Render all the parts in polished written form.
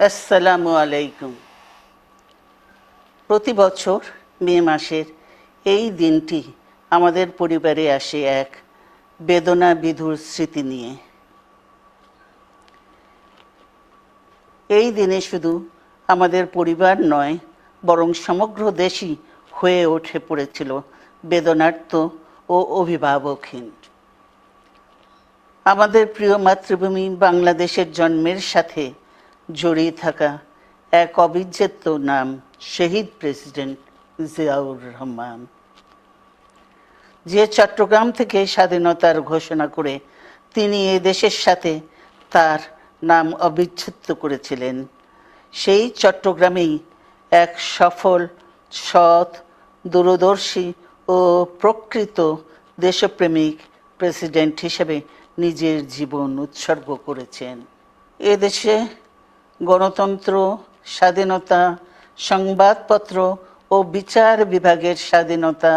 আসসালামু আলাইকুম। প্রতি বছর মে মাসের এই দিনটি আমাদের পরিবারে আসে এক বেদনা বিধুর স্মৃতি নিয়ে। এই দিনে শুধু আমাদের পরিবার নয়, বরং সমগ্র দেশই হয়ে ওঠে পড়েছিল বেদনার্ত ও অভিভাবকহীন। আমাদের প্রিয় মাতৃভূমি বাংলাদেশের জন্মের সাথে জড়িয়ে থাকা এক অবিচ্ছেদ্য নাম শহীদ প্রেসিডেন্ট জিয়াউর রহমান, যে চট্টগ্রাম থেকে স্বাধীনতার ঘোষণা করে তিনি এ দেশের সাথে তার নাম অবিচ্ছেদ্য করেছিলেন। সেই চট্টগ্রামেই এক সফল, সৎ, দূরদর্শী ও প্রকৃত দেশপ্রেমিক প্রেসিডেন্ট হিসেবে নিজের জীবন উৎসর্গ করেছেন। এদেশে গণতন্ত্র, স্বাধীনতা, সংবাদপত্র ও বিচার বিভাগের স্বাধীনতা,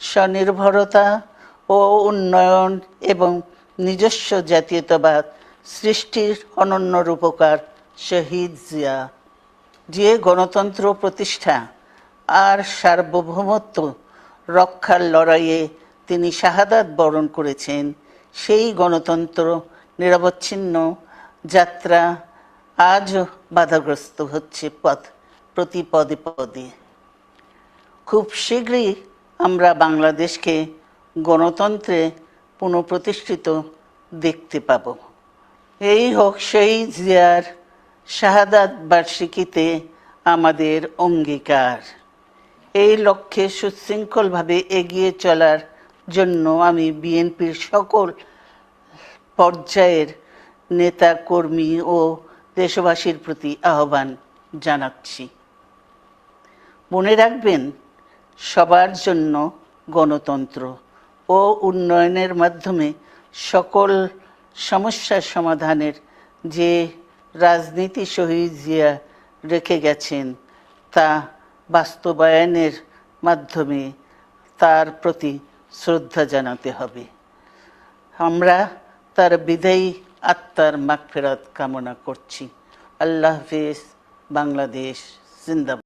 স্বনির্ভরতা ও উন্নয়ন এবং নিজস্ব জাতীয়তাবাদ সৃষ্টির অনন্য রূপকার শহীদ জিয়া, যে গণতন্ত্র প্রতিষ্ঠা আর সার্বভৌমত্ব রক্ষার লড়াইয়ে তিনি শাহাদাত বরণ করেছেন, সেই গণতন্ত্র নিরবচ্ছিন্ন যাত্রা আজও বাধাগ্রস্ত হচ্ছে প্রতি পদে পদে। খুব শীঘ্রই আমরা বাংলাদেশকে গণতন্ত্রে পুনঃপ্রতিষ্ঠিত দেখতে পাব। এই হোক শহীদ জিয়ার শাহাদাত বার্ষিকীতে আমাদের অঙ্গীকার। এই লক্ষ্যে সুশৃঙ্খলভাবে এগিয়ে চলার জন্য আমি বিএনপির সকল পর্যায়ের নেতা কর্মী ও দেশবাসীর প্রতি আহ্বান জানাচ্ছি। মনে রাখবেন, সবার জন্য গণতন্ত্র ও উন্নয়নের মাধ্যমে সকল সমস্যার সমাধানের যে রাজনীতি শহীদ জিয়া রেখে গেছেন, তা বাস্তবায়নের মাধ্যমে তার প্রতি শ্রদ্ধা জানাতে হবে। আমরা তার বিদায়ী আত্মার মাগফিরাত কামনা করছি। আল্লাহ হাফেজ। বাংলাদেশ জিন্দাবাদ।